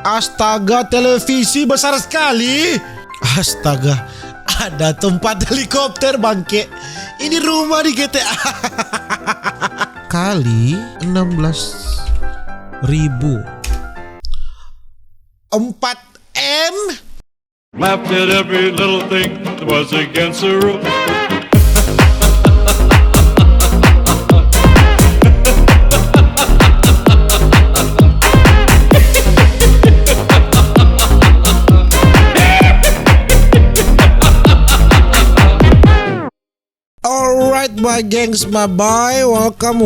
Astaga, televisi besar sekali. Astaga, ada tempat helikopter bangke. Ini rumah di GTA. Kali 16.000 4M. Laughed at every little thing that was against the rules. Alright my gengs, my boy, welcome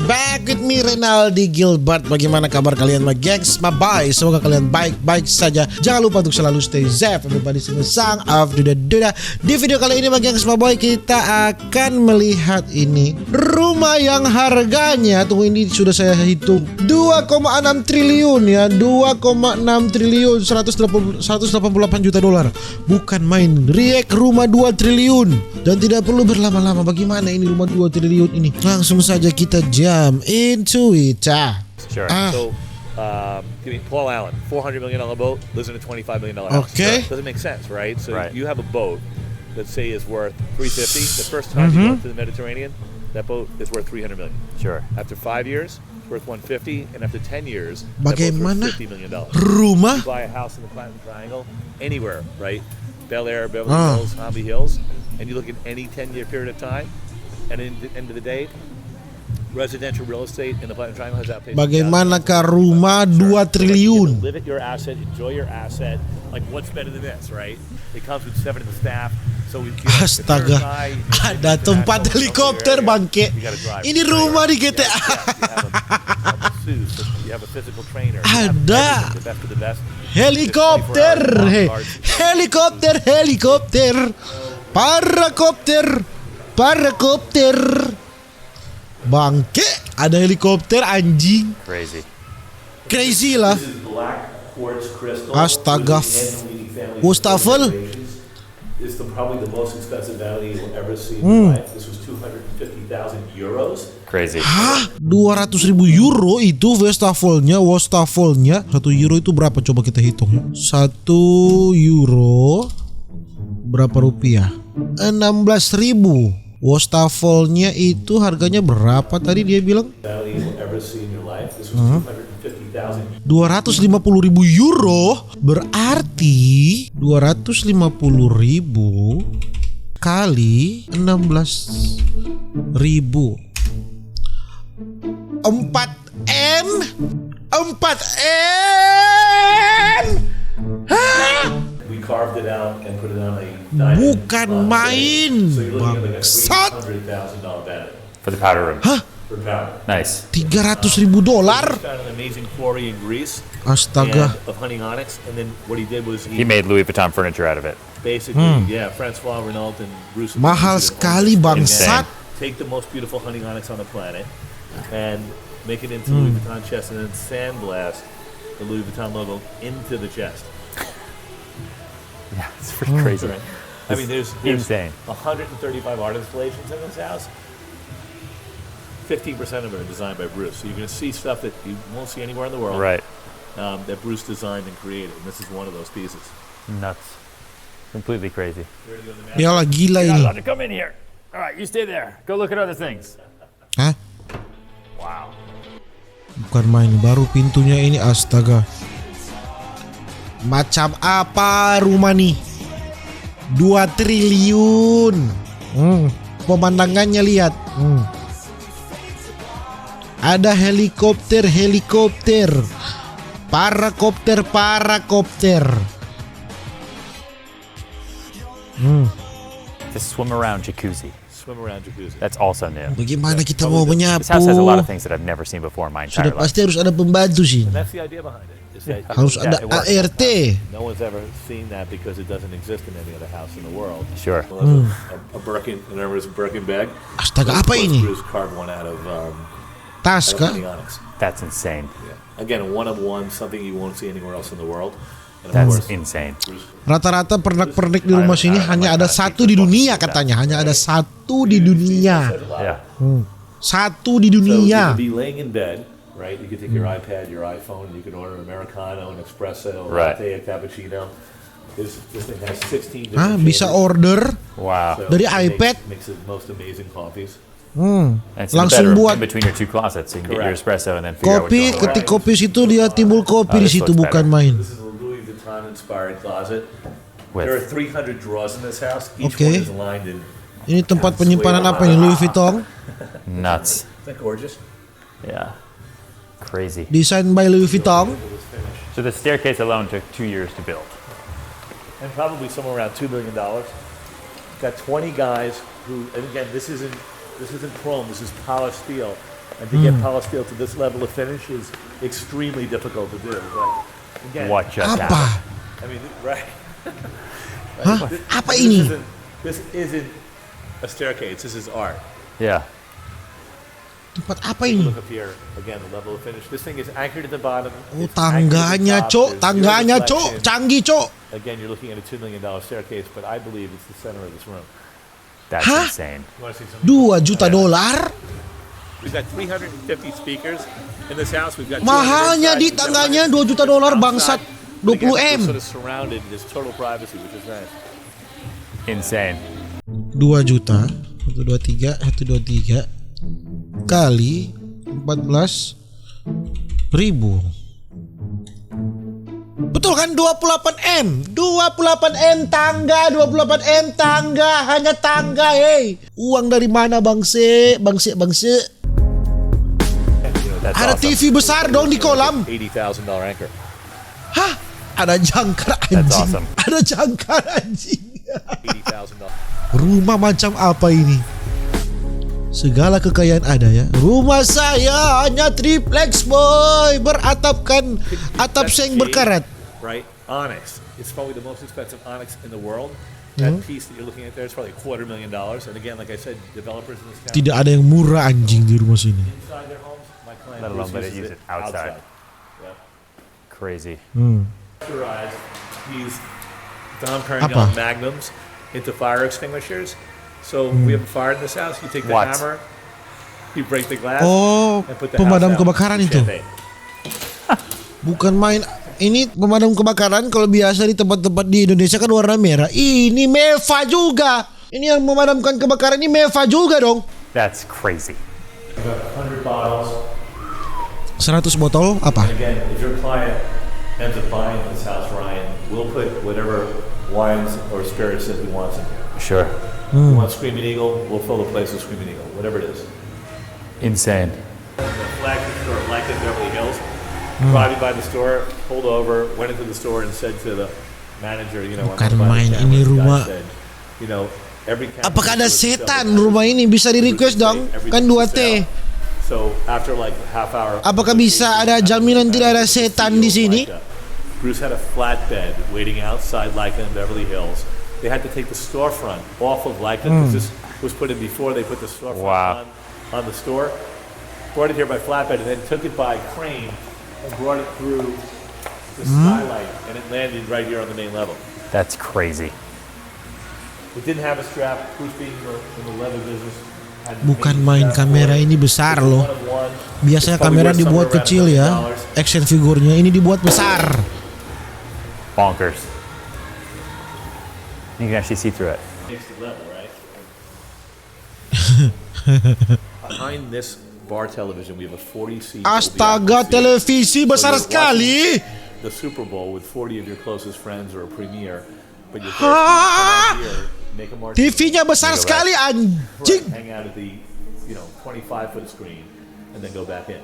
back with me Renaldi Gilbert. Bagaimana kabar kalian my gengs, my boy? Semoga kalian baik-baik saja. Jangan lupa untuk selalu stay safe. Everybody sing the song of Duda. Di video kali ini my gengs, my boy, kita akan melihat ini rumah yang harganya, tunggu, ini sudah saya hitung 2,6 triliun ya, 2,6 triliun 188 juta dolar. Bukan main, Riek rumah 2 triliun. Dan tidak perlu berlama-lama, bagaimana ini rumah 2 triliun ini. Langsung saja kita jump into it. Sure. So, give me Paul Allen, $400 million boat, lives in a $25 million house. Okay. Sure. Doesn't make sense, right? So Right. you have a boat that say is worth $350. The first time you go to the Mediterranean, that boat is worth $300 million. Sure. After 5 years, it's worth $150, and after 10 years, that boat's Bagaimana worth $50 million. rumah You buy a house in the Platinum Triangle, anywhere, right? Bel Air, Beverly Hills, Holmby Hills, and you look at any 10-year period of time, and in the end of the day, residential real estate in the Platinum Triangle has outpaced. bagaimanakah rumah 2 triliun? Live at your asset, enjoy your asset. Like, what's better than this, right? It comes with 7 of the staff. So Astaga, ada tempat helikopter bangke. Ini rumah di GTA. Ada helikopter, helikopter, parakopter, bangke. Ada helikopter, anjing. Crazy lah. Astaga, Wastafel. Is probably the most expensive vanity you'll ever see in life. This was 250,000 euros. Crazy. Hah? 200.000 euro itu wastafelnya. 1 euro itu berapa? Coba kita hitung. 1 euro berapa rupiah? 16.000. Wastafelnya itu harganya berapa tadi dia bilang? 250.000 euro, berarti 250.000 kali 16.000. 4M. We carved it out and put it on a Bukan main, bangsat. $100,000 vanity For the powder room. Hah? for powder. Nice. $300.000. Found an amazing quarry in Greece. Astaga. Of hunting onyx, and then what he did was He made Louis Vuitton furniture out of it. basically, Francois Renault and Bruce. Mahal sekali bangsat. Take the most beautiful hunting onyx on the planet and make it into Louis Vuitton chest, and then sandblast the Louis Vuitton logo into the chest. Yeah, it's pretty crazy. Right. I mean, there's Insane. 135 art installations in this house. 15% of it are designed by Bruce. So you're going to see stuff that you won't see anywhere in the world. Right. That Bruce designed and created. And this is one of those pieces. Nuts. Completely crazy. Yalah, gila You're not ini. allowed to come in here. All right, you stay there. Go look at other things. Hah? Wow. Bukan main, baru pintunya ini, astaga. Macam apa rumah nih? 2 triliun. Pemandangannya lihat. Ada helikopter. Parakopter. The swim around jacuzzi. Swim around jacuzzi. That's also new. Bagaimana kita mau menyapu? This house has a lot of things that I've never seen before in my entire Sudah life. pasti harus ada pembantu sih. And that's the idea behind it. Is that Harus ada it works. ART. no one's ever seen that because it doesn't exist in any other house in the world. Sure. A Birkin, remember it's a Birkin bag? Astaga, apa ini? Bruce carved one out of Tas kah? hunting onyx. That's insane. Yeah. Again, a one of one, something you won't see anywhere else in the world. And of That's course, insane. Rata-rata pernak-pernik di rumah sini hanya ada 1 di dunia katanya. Hanya ada 1 di dunia. Yeah. 1 di So you dunia. could be laying in bed right? You can take your iPad, your iPhone, and you can order an Americano, an espresso, a Right. latte, a cappuccino. This thing has 16 different Bisa chambers. order. Wow. So Dari it iPad? makes the most amazing coffees. And it's in the Langsung bedroom, buat- in between your two closets. So you can get your Correct. espresso and then figure out what Kopi, you want. ketik kopi situ dia timbul kopi di this situ, looks bukan better. main. This is a Louis Vuitton inspired closet. There are With 300 drawers in this house. Each Okay. one is lined in. Ini tempat penyimpanan apa ini? Louis Vuitton. nuts. Isn't that gorgeous? Yeah. Crazy. Design by Louis Vuitton. So the staircase alone took 2 years to build. And probably somewhere around $2 million. Got 20 guys who, and again, this isn't chrome. This is polished steel. And to get polished steel to this level of finish is extremely difficult to do. But again, What just happened? Apa? I mean, right? Hah? Apa ini? This isn't a staircase. This is art. Yeah. Tempat apa ini? Look up here again. The level of finish. This thing is anchored at the bottom. Oh, It's anchored at the tangganya, top. Cok. There's Tangganya, zero Cok. deflection. Canggih, Cok. Again, you're looking at a $2 million staircase, but I believe it's the center of this room. That's Huh? insane. You want to see something? 2 juta dolar. We've got 350 speakers in this house. We've got 200 Mahalnya inside. di We've got tangganya 100 2 juta dolar, outside. bangsat. But again, 20 we're M. sort of surrounded. There's total privacy, which is nice. Insane. 2 juta. 123, 123 kali 14 ribu. Betul kan 28 M. 28 M tangga, 28 M tangga, hanya tangga, hey. Uang dari mana bangse? Bangse. You know, that's Ada awesome. TV besar dong di kolam. $80,000 anchor. Hah? Ada jangkar anjing. awesome. Ada jangkar anjing. $80,000. Rumah macam apa ini? Segala kekayaan ada ya. Rumah saya hanya triplex boy, beratapkan atap That's seng key, berkarat. Right? Onyx. It's probably the most expensive onyx in the world. That piece that you're looking at there is probably $250,000. And again, like I said, developers in this town. Tidak ada yang murah anjing di rumah sini. Inside their homes, my client Let alone Bruce let it uses use it outside. Yeah. Crazy. Pressurized. He's Dom turning Apa? on magnums into fire extinguishers. So we have a fire in this house. You take the What? hammer, you break the glass, Oh, and put the pemadam house out. kebakaran itu. Champagne. Bukan main. Ini pemadam kebakaran kalau biasa di tempat-tempat di Indonesia kan warna merah. Ini Meva juga. Ini yang memadamkan kebakaran ini Meva juga dong. That's crazy. We got 100 bottles. 100 botol apa? Again, if your client ends up buying this house, Ryan, we'll put whatever wines or spirits that he wants in here. Sure. If he wants Screaming Eagle, we'll fill the place with Screaming Eagle, whatever it is. Insane. The flagship store, Lycan Beverly Hills, driving by the store, pulled over, went into the store and said to the manager, you know, Bukan I'm gonna buy main, the ini camera. The guy rumah. said, you know, every camera Apakah ada is for setan itself. rumah ini? Bisa di request dong. Kan 2T. So after like half hour, Apakah bisa ada jaminan tidak ada setan di sini? Bruce had a flatbed waiting outside Lycan Beverly Hills. They had to take the storefront off of Lycan because this was put in before they put the storefront Wow. on the store. Brought it here by flatbed and then took it by crane and brought it through the skylight and it landed right here on the main level. That's crazy. It didn't have a strap. Bruce being in the leather business. had Bukan made main, strap kamera for it. ini besar It's loh. one of one. Biasanya It's probably kamera worth dibuat somewhere kecil around ya. $1 million. Action figurnya ini dibuat besar. Bonkers. You can actually see through it. Makes the level, right? Behind this bar television, we have a 40-seat. Astaga, televisi besar sekali. The Super Bowl with 40 of your closest friends or a premiere, but you're thirsty, come out here, make a martini, TV-nya besar sekali anjing. hang out at the 25-foot screen, and then go back in.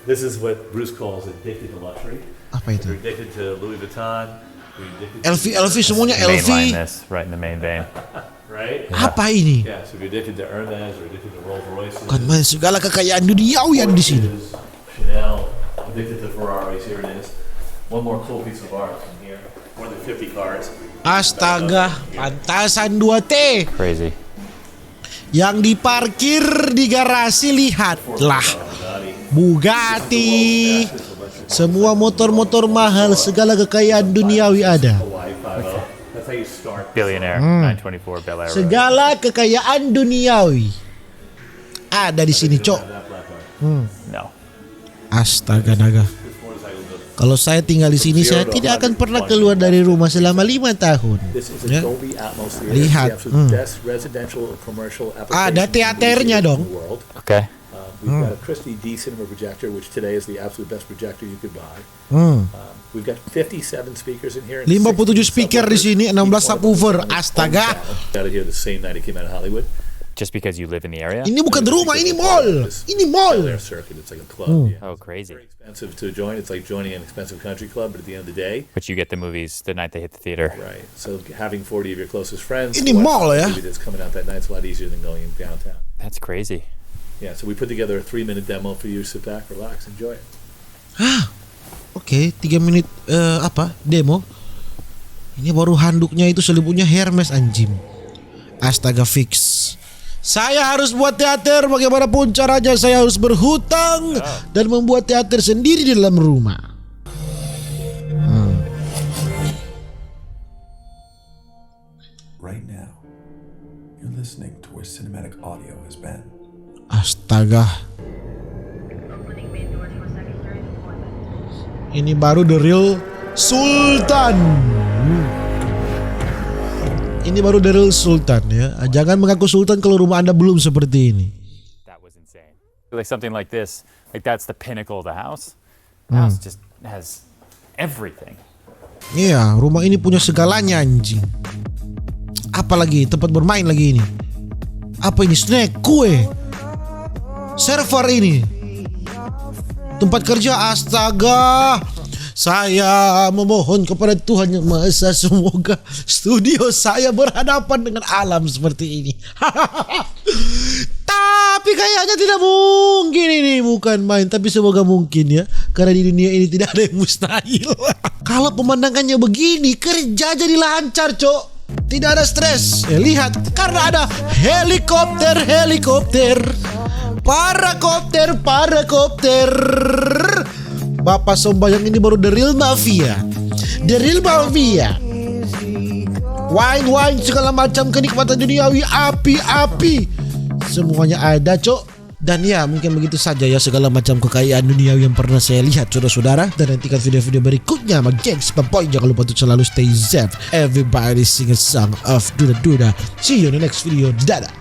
This is what Bruce calls addicted to luxury. Apa itu? You're addicted to Louis Vuitton. You're addicted LV semuanya Mainline LV. this right in the main vein. right? Apa ini? Yeah, so if you're addicted to Hermes or addicted to Rolls Royces. Bukan main, segala kekayaan duniawian di sini. Chanel, addicted to Ferraris, here it is. One more cool piece of art from here. More than 50 cars. Astaga, pantasan 2T. Crazy. Yang diparkir di garasi, lihatlah. Bugatti. Semua motor-motor mahal, segala kekayaan duniawi ada. That's how you start. Billionaire. 924 Bel Air Road. Segala kekayaan duniawi ada di sini, Cok. That black car. No. Astaga naga. Kalau saya tinggal di sini, saya tidak akan pernah keluar dari rumah selama 5 tahun. This is Ya. a Dolby Atmos theater. Lihat, It's the absolute best residential or commercial application Ada teaternya in the dong. world. Okay. We've got a Christie D cinema projector, which today is the absolute best projector you could buy. We've got 57 speakers in here. and 57 16 speaker di sini, subwoofers. 16 Each one of them subwoofer. is on its own Astaga. channel. Got it here the same night it came out of Hollywood. Just because you live in the area? Ini bukan rumah, ini mall. Ini mall. Bel Air Circuit. It's like a club. Yeah. Oh, crazy. Very expensive to join. It's like joining an expensive country club, but at the end of the day, But you get the movies the night they hit the theater. right. So having 40 of your closest friends Ini watch mall the ya. movie that's coming out that night's a lot easier than going downtown. That's crazy. Yeah, so we put together a 3-minute demo for you to sit back, relax, enjoy it. Oke, 3 menit demo. Ini baru handuknya itu selimutnya Hermes anjing. Astaga fix. Saya harus buat teater bagaimanapun caranya, saya harus berhutang dan membuat teater sendiri di dalam rumah. Right now, you're listening to where cinematic audio has been. Astaga. Ini baru The Real Sultan. Ini baru The Real Sultan ya. Jangan mengaku sultan kalau rumah Anda belum seperti ini. That was insane. Like something like this, like that's the pinnacle of the house. The house just has everything. Iya, rumah ini punya segalanya anjing. Apalagi tempat bermain lagi ini. Apa ini? Snack, kue, server ini, tempat kerja. Astaga. Saya memohon kepada Tuhan Yang Maha Esa, semoga studio saya berhadapan dengan alam seperti ini. Tapi kayaknya tidak mungkin, ini bukan main. Tapi semoga mungkin ya, karena di dunia ini tidak ada yang mustahil. Kalau pemandangannya begini, kerja jadi lancar, cok. Tidak ada stres. Lihat, karena ada helikopter, parakopter. Bapak Sombayang ini baru The Real Mafia. Wine segala macam kenikmatan duniawi, api. Semuanya ada, cok. Dan ya, mungkin begitu saja ya segala macam kekayaan duniawi yang pernah saya lihat, saudara-saudara. Dan nantikan video-video berikutnya sama Gengs My Boy. Jangan lupa untuk selalu stay safe. Everybody sing a song of Duda Duda. See you in the next video. Dadah.